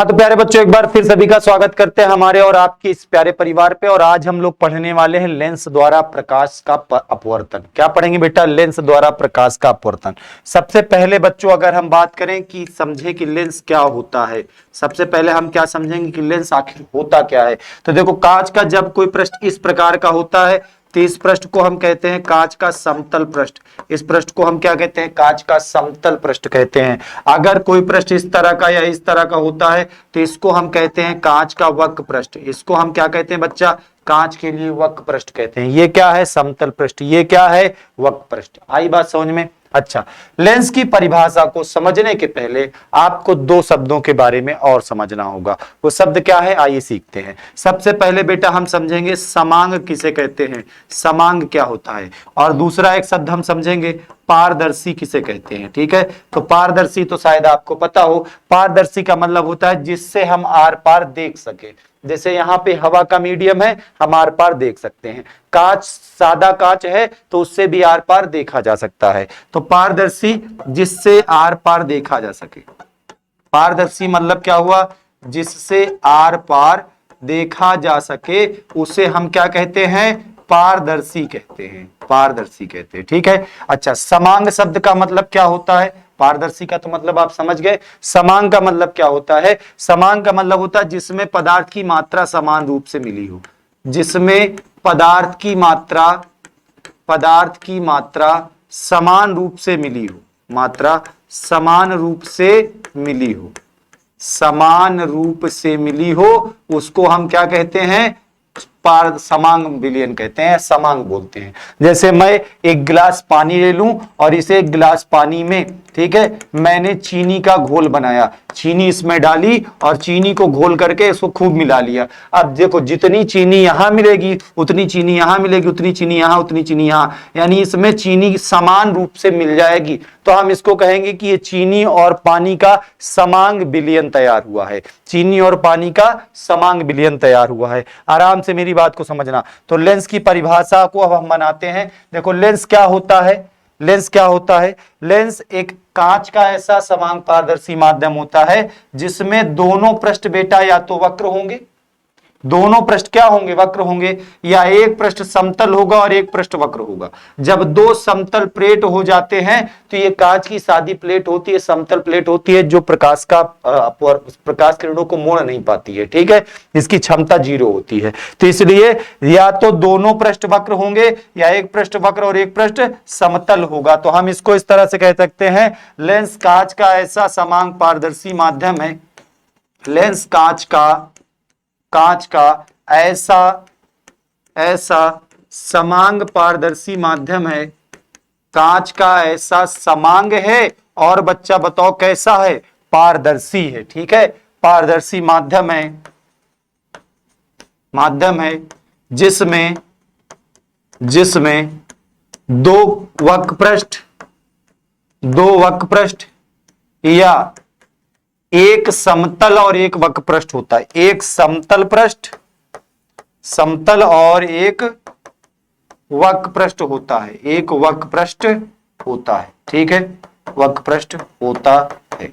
हाँ तो प्यारे बच्चों, एक बार फिर सभी का स्वागत करते हैं हमारे और आपके इस प्यारे परिवार पे। और आज हम लोग पढ़ने वाले हैं लेंस द्वारा प्रकाश का अपवर्तन। क्या पढ़ेंगे बेटा? लेंस द्वारा प्रकाश का अपवर्तन। सबसे पहले बच्चों अगर हम बात करें कि समझे कि लेंस क्या होता है, सबसे पहले हम क्या समझेंगे कि लेंस आखिर होता क्या है। तो देखो, कांच का जब कोई पृष्ठ इस प्रकार का होता है तो इस पृष्ठ को हम कहते हैं कांच का समतल पृष्ठ। इस पृष्ठ को हम क्या कहते हैं? कांच का समतल पृष्ठ कहते हैं। अगर कोई पृष्ठ इस तरह का या इस तरह का होता है तो इसको हम कहते हैं कांच का वक्र पृष्ठ। इसको हम क्या कहते हैं बच्चा? कांच के लिए वक्र पृष्ठ कहते हैं। ये क्या है? समतल पृष्ठ। ये क्या है? वक्र पृष्ठ। आई बात समझ में? अच्छा, लेंस की परिभाषा को समझने के पहले आपको दो शब्दों के बारे में और समझना होगा। वो शब्द क्या है? आइए सीखते हैं। सबसे पहले बेटा हम समझेंगे समांग किसे कहते हैं, समांग क्या होता है। और दूसरा एक शब्द हम समझेंगे पारदर्शी किसे कहते हैं। ठीक है, तो पारदर्शी तो शायद आपको पता हो। पारदर्शी का मतलब होता है जिससे हम आर पार देख सके। जैसे यहाँ पे हवा का मीडियम है, हम आर पार देख सकते हैं। कांच, सादा कांच है तो उससे भी आर पार देखा जा सकता है। तो पारदर्शी जिससे आर पार देखा जा सके। पारदर्शी मतलब क्या हुआ? जिससे आर पार देखा जा सके, उसे हम क्या कहते हैं? पारदर्शी कहते हैं। पारदर्शी कहते हैं। ठीक है। अच्छा, समांग शब्द का मतलब क्या होता है? पारदर्शी का तो मतलब आप समझ गए। समांग का मतलब क्या होता है? समांग का मतलब होता है जिसमें पदार्थ की मात्रा समान रूप से मिली हो। जिसमें पदार्थ की मात्रा समान रूप से मिली हो। मात्रा समान रूप से मिली हो। समान रूप से मिली हो, उसको हम क्या कहते हैं? समांग विलयन कहते हैं, समांग बोलते हैं। जैसे मैं एक गिलास पानी ले लूं और इसे एक गिलास पानी में, ठीक है, मैंने चीनी का घोल बनाया, चीनी इसमें डाली और चीनी को घोल करके इसको खूब मिला लिया। अब देखो, जितनी चीनी यहां मिलेगी उतनी चीनी यहां मिलेगी, उतनी चीनी यहां, उतनी चीनी यहां, यानी इसमें चीनी समान रूप से मिल जाएगी। तो हम इसको कहेंगे कि ये चीनी और पानी का समांग विलयन तैयार हुआ है। चीनी और पानी का समांग विलयन तैयार हुआ है। आराम से मेरी बात को समझना। तो लेंस की परिभाषा को अब हम बनाते हैं। देखो, लेंस क्या होता है? लेंस क्या होता है? लेंस एक कांच का ऐसा समांग पारदर्शी माध्यम होता है जिसमें दोनों पृष्ठ बेटा या तो वक्र होंगे, दोनों पृष्ठ क्या होंगे? वक्र होंगे, या एक पृष्ठ समतल होगा और एक पृष्ठ वक्र होगा। जब दो समतल प्लेट हो जाते हैं तो ये कांच की सादी प्लेट होती है, समतल प्लेट होती है, जो प्रकाश किरणों को मोड़ नहीं पाती है। ठीक है, इसकी क्षमता 0 होती है। तो इसलिए या तो दोनों पृष्ठ वक्र होंगे या एक पृष्ठ वक्र और एक पृष्ठ समतल होगा। तो हम इसको इस तरह से कह सकते हैं, लेंस कांच का ऐसा समांग पारदर्शी माध्यम है। लेंस कांच का ऐसा समांग पारदर्शी माध्यम है। कांच का ऐसा समांग है और बच्चा बताओ कैसा है? पारदर्शी है। ठीक है, पारदर्शी माध्यम है जिसमें दो वक्र पृष्ठ या एक समतल और एक वक्र पृष्ठ होता है। एक समतल और एक वक्र पृष्ठ होता है। एक वक्र पृष्ठ होता है। ठीक है, वक्र पृष्ठ होता है।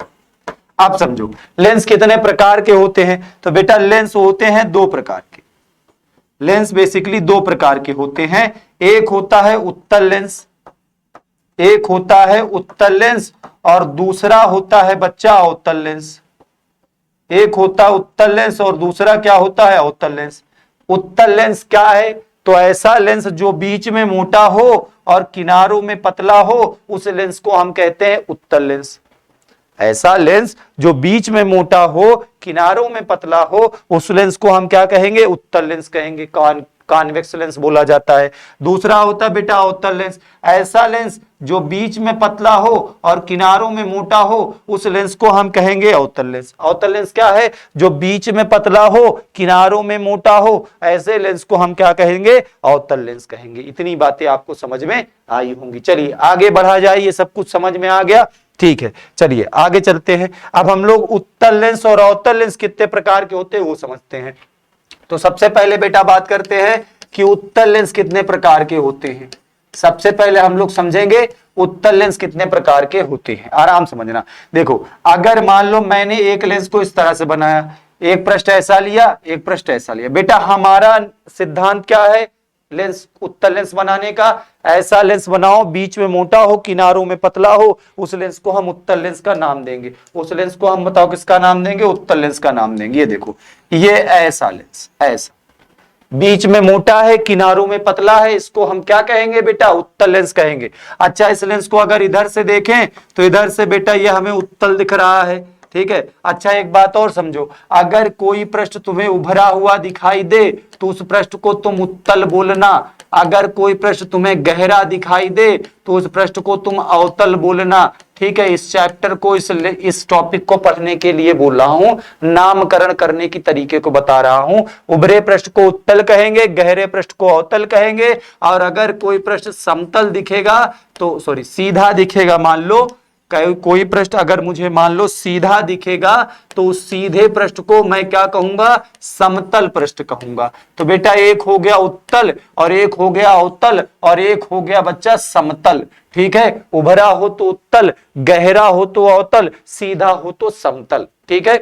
आप समझो लेंस कितने प्रकार के होते हैं। तो बेटा लेंस होते हैं दो प्रकार के। लेंस बेसिकली दो प्रकार के होते हैं। एक होता है उत्तल लेंस, और दूसरा होता है बच्चा अवतल लेंस। एक होता है उत्तल लेंस और दूसरा क्या होता है? अवतल लेंस। उत्तल लेंस क्या है? तो ऐसा लेंस जो बीच में मोटा हो और किनारों में पतला हो, उस लेंस को हम कहते हैं उत्तल लेंस। ऐसा लेंस जो बीच में मोटा हो, किनारों में पतला हो, उस लेंस को हम क्या कहेंगे? उत्तल लेंस कहेंगे। कॉन्वेक्स लेंस बोला जाता है। दूसरा होता है बेटा अवतल लेंस। ऐसा लेंस जो बीच में पतला हो और किनारों में मोटा हो, उस लेंस को हम कहेंगे अवतल लेंस। अवतल लेंस क्या है? जो बीच में पतला हो, किनारों में मोटा हो, ऐसे लेंस को हम क्या कहेंगे? अवतल लेंस कहेंगे। इतनी बातें आपको समझ में आई होंगी। चलिए आगे बढ़ा जाए। ये सब कुछ समझ में आ गया? ठीक है, चलिए आगे चलते हैं। अब हम लोग उत्तल लेंस और अवतल लेंस कितने प्रकार के होते हैं वो समझते हैं। तो सबसे पहले बेटा बात करते हैं कि उत्तल लेंस कितने प्रकार के होते हैं। सबसे पहले हम लोग समझेंगे उत्तल लेंस कितने प्रकार के होते हैं, आराम समझना। देखो अगर मान लो मैंने एक लेंस को इस तरह से बनाया, एक पृष्ठ ऐसा लिया, एक पृष्ठ ऐसा लिया, बेटा हमारा सिद्धांत क्या है लेंस, उत्तल लेंस बनाने का? ऐसा लेंस बनाओ बीच में मोटा हो, किनारों में पतला हो, उस लेंस को हम उत्तल लेंस का नाम देंगे। उस लेंस को हम बताओ किसका नाम देंगे? उत्तल लेंस का नाम देंगे। ये देखो ये ऐसा लेंस, ऐसा बीच में मोटा है, किनारों में पतला है, इसको हम क्या कहेंगे बेटा? उत्तल लेंस कहेंगे। अच्छा इस लेंस को अगर इधर से देखें तो इधर से बेटा ये हमें उत्तल दिख रहा है, ठीक है। अच्छा एक बात और समझो, अगर कोई पृष्ठ तुम्हें उभरा हुआ दिखाई दे तो उस पृष्ठ को तुम उत्तल बोलना, अगर कोई पृष्ठ तुम्हें गहरा दिखाई दे तो उस पृष्ठ को तुम अवतल बोलना, ठीक है। इस चैप्टर को इस टॉपिक को पढ़ने के लिए बोल रहा हूं, नामकरण करने की तरीके को बता रहा हूं। उभरे पृष्ठ को उत्तल कहेंगे, गहरे पृष्ठ को अवतल कहेंगे, और अगर कोई पृष्ठ समतल दिखेगा तो सॉरी सीधा दिखेगा, मान लो कोई पृष्ठ अगर मुझे मान लो सीधा दिखेगा तो उस सीधे पृष्ठ को मैं क्या कहूंगा? समतल पृष्ठ कहूंगा। तो बेटा एक हो गया उत्तल और एक हो गया अवतल और एक हो गया बच्चा समतल, ठीक है। उभरा हो तो उत्तल, गहरा हो तो अवतल, सीधा हो तो समतल, ठीक है।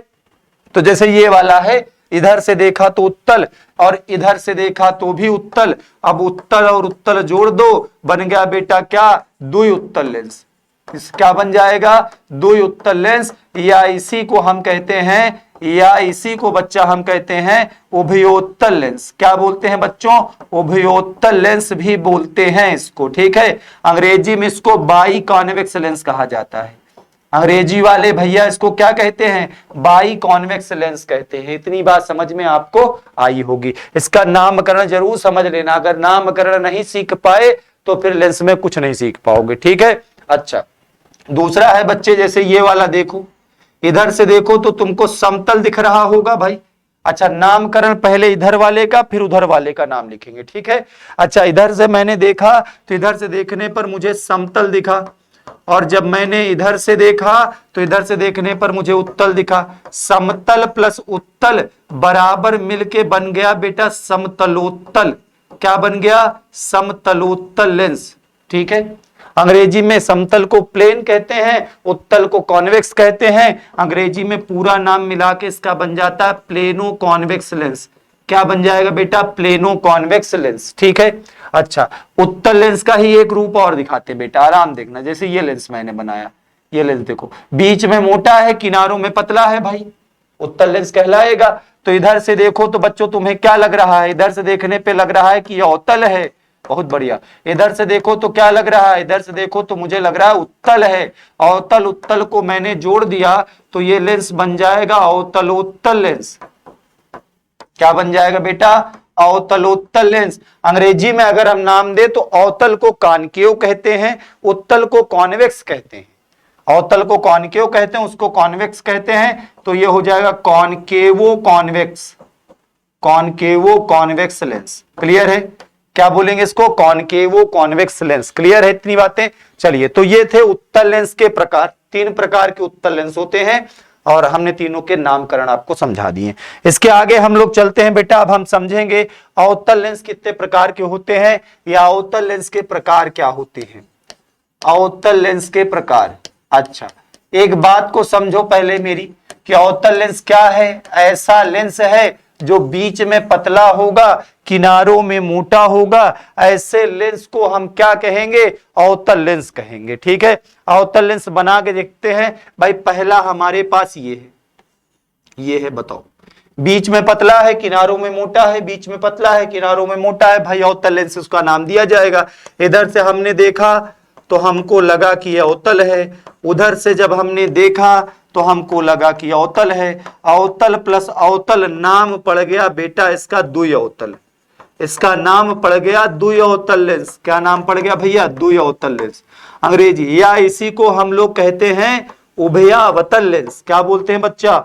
तो जैसे ये वाला है, इधर से देखा तो उत्तल और इधर से देखा तो भी उत्तल। अब उत्तल और उत्तल जोड़ दो, बन गया बेटा क्या? द्वि उत्तल लेंस। क्या बन जाएगा? द्वि उत्तल लेंस, या इसी को हम कहते हैं, या इसी को बच्चा हम कहते हैं उभयोत्तल लेंस। क्या बोलते हैं बच्चों? उभयोत्तल लेंस भी बोलते हैं इसको, ठीक है। अंग्रेजी में इसको बाई कॉन्वेक्स लेंस कहा जाता है। अंग्रेजी वाले भैया इसको क्या कहते हैं? बाई कॉन्वेक्स लेंस कहते हैं। इतनी बात समझ में आपको आई होगी। इसका नामकरण जरूर समझ लेना, अगर नामकरण नहीं सीख पाए तो फिर लेंस में कुछ नहीं सीख पाओगे, ठीक है। अच्छा दूसरा है बच्चे, जैसे ये वाला देखो, इधर से देखो तो तुमको समतल दिख रहा होगा भाई। अच्छा नामकरण पहले इधर वाले का फिर उधर वाले का नाम लिखेंगे, ठीक है। अच्छा इधर से मैंने देखा तो इधर से देखने पर मुझे समतल दिखा, और जब मैंने इधर से देखा तो इधर से देखने पर मुझे उत्तल दिखा। समतल प्लस उत्तल बराबर मिलके बन गया बेटा समतलोत्तल। क्या बन गया? समतलोत्तल लेंस, ठीक है। अंग्रेजी में समतल को प्लेन कहते हैं, उत्तल को कॉन्वेक्स कहते हैं। अंग्रेजी में पूरा नाम मिला के इसका बन जाता है प्लेनो कॉन्वेक्स लेंस। क्या बन जाएगा बेटा? प्लेनो कॉन्वेक्स लेंस, ठीक है। अच्छा उत्तल लेंस का ही एक रूप और दिखाते बेटा, आराम देखना। जैसे ये लेंस मैंने बनाया, ये लेंस देखो बीच में मोटा है, किनारों में पतला है भाई, उत्तल लेंस कहलाएगा। तो इधर से देखो तो बच्चों तुम्हें क्या लग रहा है? इधर से देखने पे लग रहा है कि यह अवतल है, बहुत बढ़िया। इधर से देखो तो क्या लग रहा है? इधर से देखो तो मुझे लग रहा है उत्तल है। अवतल उत्तल को मैंने जोड़ दिया तो ये लेंस बन जाएगा अवतलोत्तल लेंस। क्या बन जाएगा बेटा? अवतलोत्तल लेंस। अंग्रेजी में अगर हम नाम दे तो अवतल को कॉनकेव कहते हैं, उत्तल को कॉन्वेक्स कहते हैं। अवतल को कॉनकेव कहते हैं, उसको कॉन्वेक्स कहते हैं। तो ये हो जाएगा कॉनकेवो कॉन्वेक्स, कॉनकेवो कॉन्वेक्स लेंस। क्लियर है? क्या बोलेंगे इसको? कॉनकेवो कॉन्वेक्स लेंस। क्लियर है इतनी बातें? चलिए तो ये थे उत्तल लेंस के प्रकार। 3 प्रकार के उत्तल लेंस होते हैं और हमने तीनों के नामकरण आपको समझा दिए। इसके आगे हम लोग चलते हैं बेटा। अब हम समझेंगे अवतल लेंस कितने प्रकार के होते हैं या अवतल लेंस के प्रकार क्या होते हैं। अवतल लेंस के प्रकार। अच्छा एक बात को समझो पहले मेरी, कि अवतल लेंस क्या है? ऐसा लेंस है जो बीच में पतला होगा, किनारों में मोटा होगा, ऐसे लेंस को हम क्या कहेंगे? अवतल लेंस कहेंगे, ठीक है। अवतल लेंस बना के देखते हैं भाई। पहला हमारे पास ये है, ये है, बताओ बीच में पतला है, किनारों में मोटा है, बीच में पतला है, किनारों में मोटा है, भाई अवतल लेंस उसका नाम दिया जाएगा। इधर से हमने देखा तो हमको लगा कि यह अवतल है, उधर से जब हमने देखा तो हमको लगा कि अवतल है। अवतल प्लस अवतल नाम पड़ गया बेटा इसका द्वि अवतल। इसका नाम पड़ गया द्वि अवतल लेंस। क्या नाम पड़ गया भैया? द्वि अवतल लेंस। अंग्रेजी या इसी को हम लोग कहते हैं उभयावतल लेंस। क्या बोलते हैं बच्चा?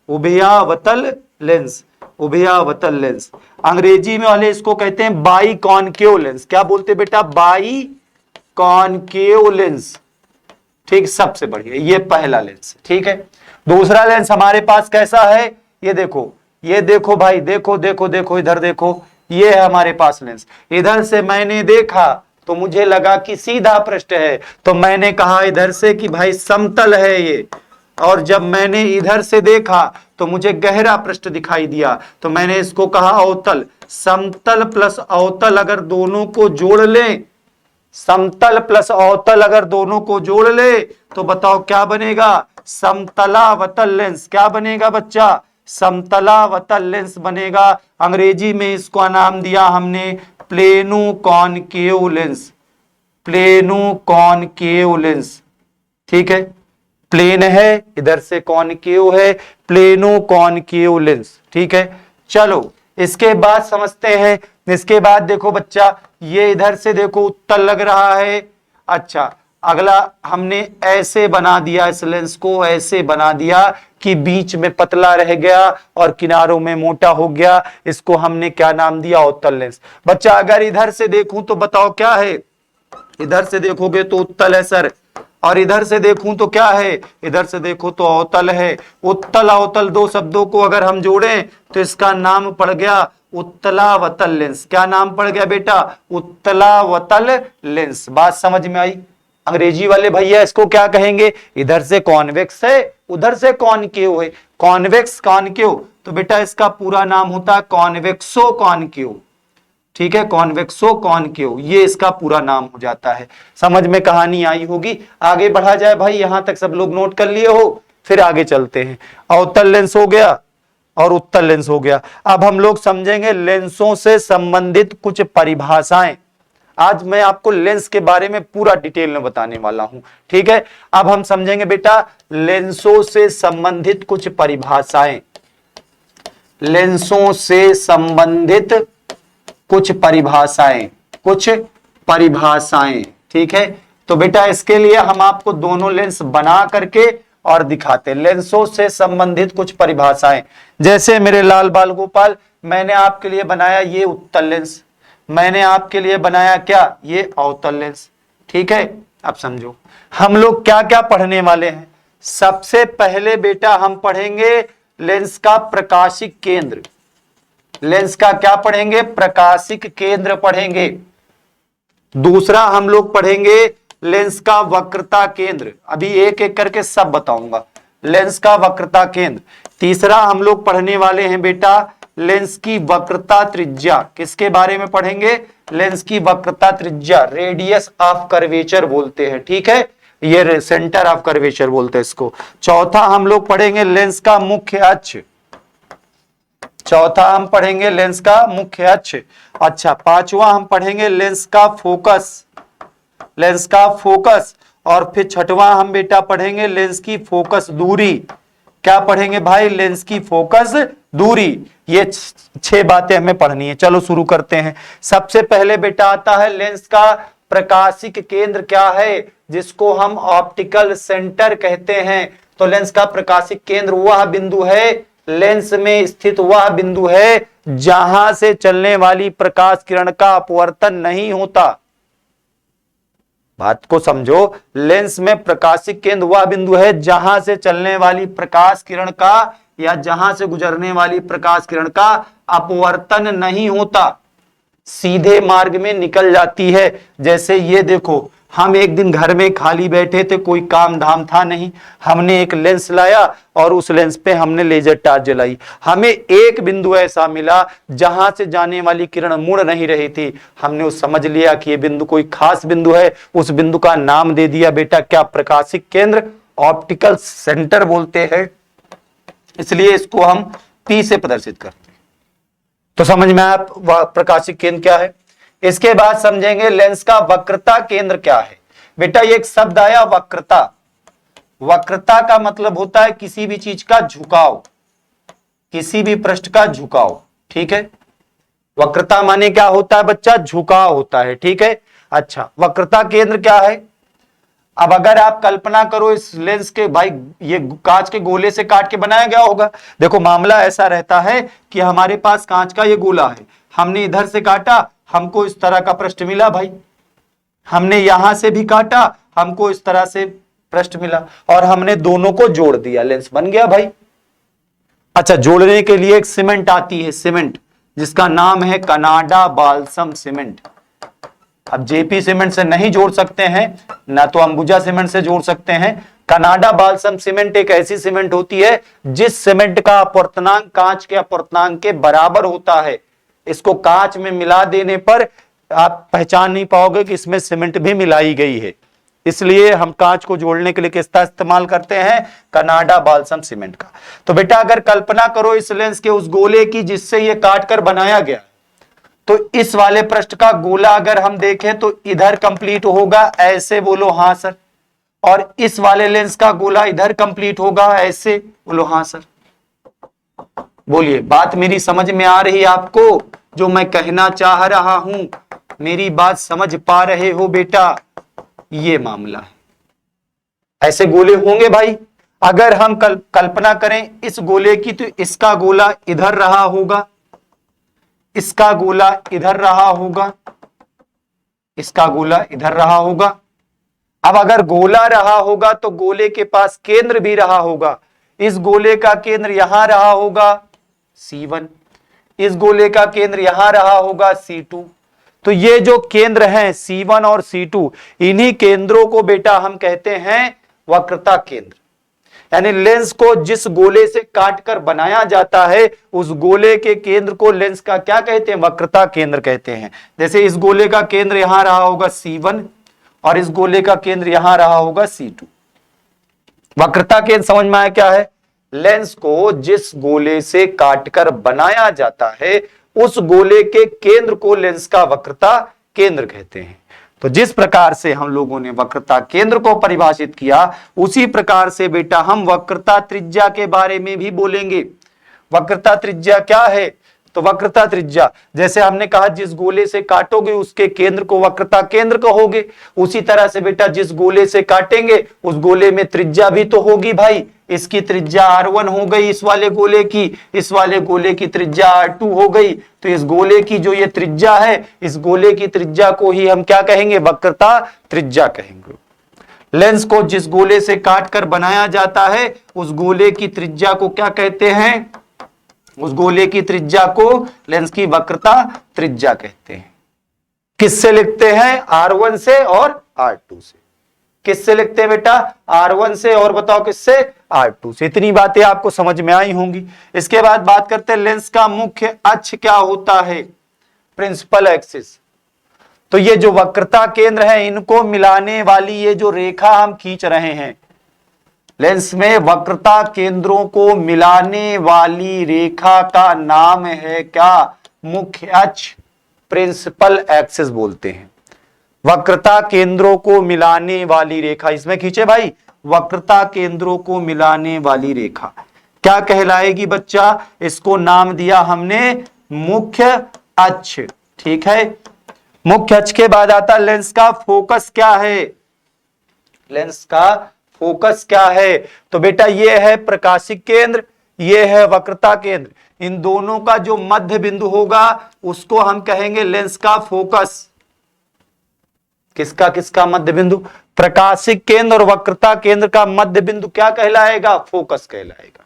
उभयावतल लेंस, उभयावतल लेंस। अंग्रेजी में वाले इसको कहते हैं बाई कॉनकेव लेंस। क्या बोलते बेटा? बाई कॉनकेव लेंस, ठीक। सबसे बढ़िया ये पहला लेंस, ठीक है। दूसरा लेंस हमारे पास कैसा है? ये देखो, ये देखो भाई, देखो देखो देखो, इधर देखो, ये है हमारे पास लेंस। इधर से मैंने देखा तो मुझे लगा कि सीधा पृष्ठ है, तो मैंने कहा इधर से कि भाई समतल है ये, और जब मैंने इधर से देखा तो मुझे गहरा पृष्ठ दिखाई दिया, तो मैंने इसको कहा अवतल। समतल प्लस अवतल अगर दोनों को जोड़ लें, समतल प्लस अवतल अगर दोनों को जोड़ ले तो बताओ क्या बनेगा? समतलावतल लेंस। क्या बनेगा बच्चा? समतलावतल लेंस बनेगा। अंग्रेजी में इसको नाम दिया हमने plano concave lens. Plano concave lens, ठीक है, प्लेन है, इधर से कॉनकेव है, प्लेनो कॉनकेव लेंस, ठीक है। चलो इसके बाद समझते हैं। इसके बाद देखो बच्चा, ये इधर से देखो उत्तल लग रहा है। अच्छा, अगला हमने ऐसे बना दिया, इस लेंस को ऐसे बना दिया कि बीच में पतला रह गया और किनारों में मोटा हो गया। इसको हमने क्या नाम दिया? अवतल लेंस। बच्चा अगर इधर से देखूं तो बताओ क्या है? इधर से देखोगे तो उत्तल है सर, और इधर से देखूं तो क्या है? इधर से देखो तो अवतल है। उत्तल अवतल दो शब्दों को अगर हम जोड़ें तो इसका नाम पड़ गया उत्तलावतल लेंस। क्या नाम पड़ गया बेटा? उत्तलावतल लेंस। बात समझ में आई? अंग्रेजी वाले भैया इसको क्या कहेंगे? इधर से कॉन्वेक्स है, उधर से कॉनकेव है, कॉन्वेक्स कॉनकेव, तो बेटा इसका पूरा नाम होता है कॉन्वेक्सो कॉनकेव, ठीक है, कॉन्वेक्सो कॉनकेव, ये इसका पूरा नाम हो जाता है। समझ में कहानी आई होगी। आगे बढ़ा जाए भाई, यहां तक सब लोग नोट कर लिए हो, फिर आगे चलते हैं। अवतल लेंस हो गया और उत्तल लेंस हो गया। अब हम लोग समझेंगे लेंसों से संबंधित कुछ परिभाषाएं। आज मैं आपको लेंस के बारे में पूरा डिटेल में बताने वाला हूं, ठीक है। अब हम समझेंगे बेटा लेंसों से संबंधित कुछ परिभाषाएं। लेंसों से संबंधित कुछ परिभाषाएं, कुछ परिभाषाएं, ठीक है। तो बेटा इसके लिए हम आपको दोनों लेंस बना करके और दिखाते। लेंसों से संबंधित कुछ परिभाषाएं, जैसे मेरे लाल बाल गोपाल, मैंने आपके लिए बनाया ये उत्तल लेंस, मैंने आपके लिए बनाया क्या? ये अवतल लेंस, ठीक है। अब समझो हम लोग क्या क्या पढ़ने वाले हैं। सबसे पहले बेटा हम पढ़ेंगे लेंस का प्रकाशिक केंद्र। लेंस का क्या पढ़ेंगे? प्रकाशिक केंद्र पढ़ेंगे। दूसरा हम लोग पढ़ेंगे लेंस का वक्रता केंद्र। अभी एक एक करके सब बताऊंगा। लेंस का वक्रता केंद्र। तीसरा हम लोग पढ़ने वाले हैं बेटा लेंस की वक्रता त्रिज्या। किसके बारे में पढ़ेंगे? लेंस की वक्रता त्रिज्या, रेडियस ऑफ कर्वेचर बोलते हैं, ठीक है, ये सेंटर ऑफ कर्वेचर बोलते हैं इसको। चौथा हम लोग पढ़ेंगे लेंस का मुख्य अक्ष। चौथा हम पढ़ेंगे लेंस का मुख्य अक्ष। अच्छा, पांचवा हम पढ़ेंगे लेंस का फोकस, लेंस का फोकस। और फिर छठवां हम बेटा पढ़ेंगे लेंस की फोकस दूरी। क्या पढ़ेंगे भाई? लेंस की फोकस दूरी। ये 6 बातें हमें पढ़नी है। चलो शुरू करते हैं। सबसे पहले बेटा आता है लेंस का प्रकाशिक केंद्र। क्या है? जिसको हम ऑप्टिकल सेंटर कहते हैं। तो लेंस का प्रकाशिक केंद्र वह बिंदु है, लेंस में स्थित वह बिंदु है जहां से चलने वाली प्रकाश किरण का अपवर्तन नहीं होता। बात को समझो, लेंस में प्रकाशिक केंद्र वह बिंदु है जहां से चलने वाली प्रकाश किरण का या जहां से गुजरने वाली प्रकाश किरण का अपवर्तन नहीं होता, सीधे मार्ग में निकल जाती है। जैसे ये देखो, हम एक दिन घर में खाली बैठे थे, कोई काम धाम था नहीं, हमने एक लेंस लाया और उस लेंस पे हमने लेजर टॉर्च जलाई। हमें एक बिंदु ऐसा मिला जहां से जाने वाली किरण मुड़ नहीं रही थी। हमने उस समझ लिया कि ये बिंदु कोई खास बिंदु है, उस बिंदु का नाम दे दिया बेटा क्या? प्रकाशिक केंद्र, ऑप्टिकल सेंटर बोलते हैं, इसलिए इसको हम P से प्रदर्शित करते हैं। तो समझ में आया प्रकाशिक केंद्र क्या है। इसके बाद समझेंगे लेंस का वक्रता केंद्र क्या है। बेटा ये एक शब्द आया वक्रता। वक्रता का मतलब होता है किसी भी चीज का झुकाव, किसी भी पृष्ठ का झुकाव, ठीक है। वक्रता माने क्या होता है बच्चा? झुकाव होता है, ठीक है। अच्छा, वक्रता केंद्र क्या है? अब अगर आप कल्पना करो इस लेंस के, भाई ये कांच के गोले से काट के बनाया गया होगा। देखो मामला ऐसा रहता है कि हमारे पास कांच का ये गोला है, हमने इधर से काटा, हमको इस तरह का पृष्ठ मिला भाई। हमने यहां से भी काटा, हमको इस तरह से पृष्ठ मिला, और हमने दोनों को जोड़ दिया, लेंस बन गया भाई। अच्छा, जोड़ने के लिए एक सीमेंट आती है, सीमेंट, जिसका नाम है कनाडा बाल्सम सीमेंट। अब जेपी सीमेंट से नहीं जोड़ सकते हैं, ना तो अंबुजा सीमेंट से जोड़ सकते हैं। कनाडा बाल्सम सीमेंट एक ऐसी सीमेंट होती है जिस सीमेंट का अपवर्तनांक कांच के अपवर्तनांक के बराबर होता है। इसको कांच में मिला देने पर आप पहचान नहीं पाओगे कि इसमें सीमेंट भी मिलाई गई है, इसलिए हम कांच को जोड़ने के लिए किसका इस्तेमाल करते हैं, कनाडा बाल्सम सीमेंट का। तो बेटा अगर कल्पना करो इस लेंस के उस गोले की जिससे ये काट कर बनाया गया, तो इस वाले पृष्ठ का गोला अगर हम देखें तो इधर कंप्लीट होगा, ऐसे बोलो हां सर, और इस वाले लेंस का गोला इधर कंप्लीट होगा, ऐसे बोलो हां सर। बोलिए बात मेरी समझ में आ रही है आपको, जो मैं कहना चाह रहा हूं, मेरी बात समझ पा रहे हो बेटा? ये मामला है, ऐसे गोले होंगे भाई। अगर हम कल्पना करें इस गोले की, तो इसका गोला इधर रहा होगा, इसका गोला इधर रहा होगा, इसका गोला इधर रहा होगा। अब अगर गोला रहा होगा तो गोले के पास केंद्र भी रहा होगा। इस गोले का केंद्र यहां रहा होगा C1, इस गोले का केंद्र यहां रहा होगा C2। तो ये जो केंद्र हैं C1 और C2, इन्हीं केंद्रों को बेटा हम कहते हैं वक्रता केंद्र। यानी लेंस को जिस गोले से काटकर बनाया जाता है, उस गोले के केंद्र को लेंस का क्या कहते हैं, वक्रता केंद्र कहते हैं। जैसे इस गोले का केंद्र यहां रहा होगा C1 और इस गोले का केंद्र यहां रहा होगा C2। वक्रता केंद्र समझ में आया क्या है? लेंस को जिस गोले से काटकर बनाया जाता है, उस गोले के केंद्र को लेंस का वक्रता केंद्र कहते हैं। तो जिस प्रकार से हम लोगों ने वक्रता केंद्र को परिभाषित किया, उसी प्रकार से बेटा हम वक्रता त्रिज्या के बारे में भी बोलेंगे। वक्रता त्रिज्या क्या है? तो वक्रता त्रिज्या, जैसे हमने कहा जिस गोले से काटोगे उसके केंद्र को वक्रता केंद्र कहोगे, उसी तरह से बेटा जिस गोले से काटेंगे उस गोले में त्रिज्या भी तो होगी भाई। इसकी त्रिज्या R1 हो गई, इस वाले गोले की, इस वाले गोले की त्रिज्या R2 हो गई। तो इस गोले की जो ये त्रिज्या है, इस गोले की त्रिज्या को ही हम क्या कहेंगे, वक्रता त्रिज्या कहेंगे। लेंस को जिस गोले से काटकर बनाया जाता है, उस गोले की त्रिज्या को क्या कहते हैं, उस गोले की त्रिज्या को लेंस की वक्रता त्रिज्या कहते हैं। किससे लिखते हैं? R1 से और R2 से। किससे लिखते हैं बेटा? R1 से, और बताओ किससे? R2 से। इतनी बातें आपको समझ में आई होंगी। इसके बाद बात करते हैं लेंस का मुख्य अक्ष क्या होता है, प्रिंसिपल एक्सिस। तो ये जो वक्रता केंद्र है, इनको मिलाने वाली ये जो रेखा हम खींच रहे हैं, लेंस में वक्रता केंद्रों को मिलाने वाली रेखा का नाम है क्या? मुख्य अक्ष, प्रिंसिपल एक्सिस बोलते हैं। वक्रता केंद्रों को मिलाने वाली रेखा, इसमें खींचे भाई, वक्रता केंद्रों को मिलाने वाली रेखा क्या कहलाएगी बच्चा? इसको नाम दिया हमने मुख्य अक्ष। ठीक है, मुख्य अक्ष के बाद आता लेंस का फोकस क्या है? लेंस का फोकस क्या है? तो बेटा ये है प्रकाशिक केंद्र, ये है वक्रता केंद्र। इन दोनों का जो मध्य बिंदु होगा उसको हम कहेंगे लेंस का फोकस। किसका किसका मध्य बिंदु? प्रकाशिक केंद्र और वक्रता केंद्र का मध्य बिंदु क्या कहलाएगा? फोकस कहलाएगा।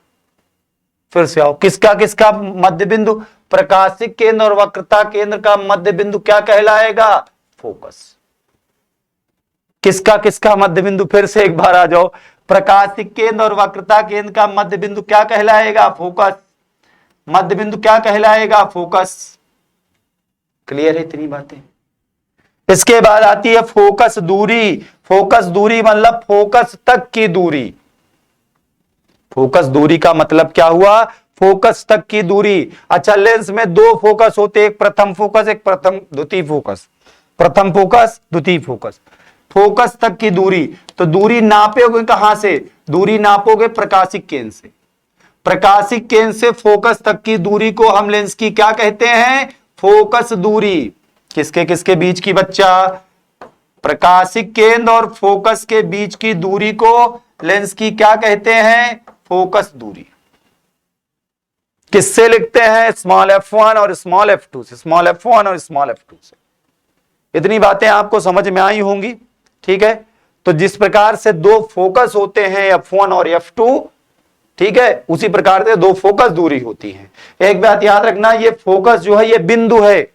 फिर से आओ, किसका किसका मध्य बिंदु? प्रकाशिक केंद्र और वक्रता केंद्र का मध्य बिंदु क्या कहलाएगा? फोकस। किसका किसका मध्य बिंदु? फिर से एक बार आ जाओ, प्रकाशिक केंद्र और वक्रता केंद्र का मध्य बिंदु क्या कहलाएगा? फोकस। मध्य बिंदु क्या कहलाएगा? फोकस। क्लियर है इतनी बातें? इसके बाद आती है फोकस दूरी। फोकस दूरी मतलब फोकस तक की दूरी। फोकस दूरी का मतलब क्या हुआ? फोकस तक की दूरी। अच्छा, लेंस में दो फोकस होते, एक प्रथम फोकस, एक प्रथम द्वितीय फोकस। प्रथम फोकस, द्वितीय फोकस। फोकस तक की दूरी, तो दूरी नापोगे कहां से? दूरी नापोगे प्रकाशिक केंद्र से। प्रकाशिक केंद्र से फोकस तक की दूरी को हम लेंस की क्या कहते हैं? फोकस दूरी। किसके किसके बीच की बच्चा? प्रकाशिक केंद्र और फोकस के बीच की दूरी को लेंस की क्या कहते हैं? फोकस दूरी। किससे लिखते हैं? स्मॉल f1 और स्मॉल f2 से। स्मॉल f1 और स्मॉल f2 से। इतनी बातें आपको समझ में आई होंगी। ठीक है, तो जिस प्रकार से दो फोकस होते हैं f1 और f2, ठीक है, उसी प्रकार से दो फोकस दूरी होती है। एक बात याद रखना, ये फोकस जो है ये बिंदु है।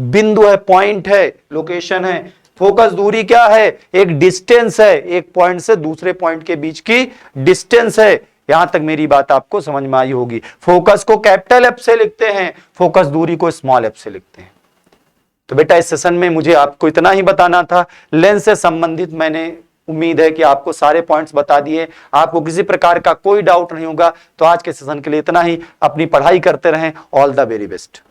बिंदु है, पॉइंट है, लोकेशन है। फोकस दूरी क्या है? एक डिस्टेंस है, एक पॉइंट से दूसरे पॉइंट के बीच की डिस्टेंस है। यहां तक मेरी बात आपको समझ में आई होगी। फोकस को कैपिटल एफ से लिखते हैं, फोकस दूरी को स्मॉल एफ से लिखते हैं। तो बेटा इस सेशन में मुझे आपको इतना ही बताना था। लेंस से संबंधित मैंने उम्मीद है कि आपको सारे पॉइंट्स बता दिए, आपको किसी प्रकार का कोई डाउट नहीं होगा। तो आज के सेशन के लिए इतना ही। अपनी पढ़ाई करते रहें। All the very best.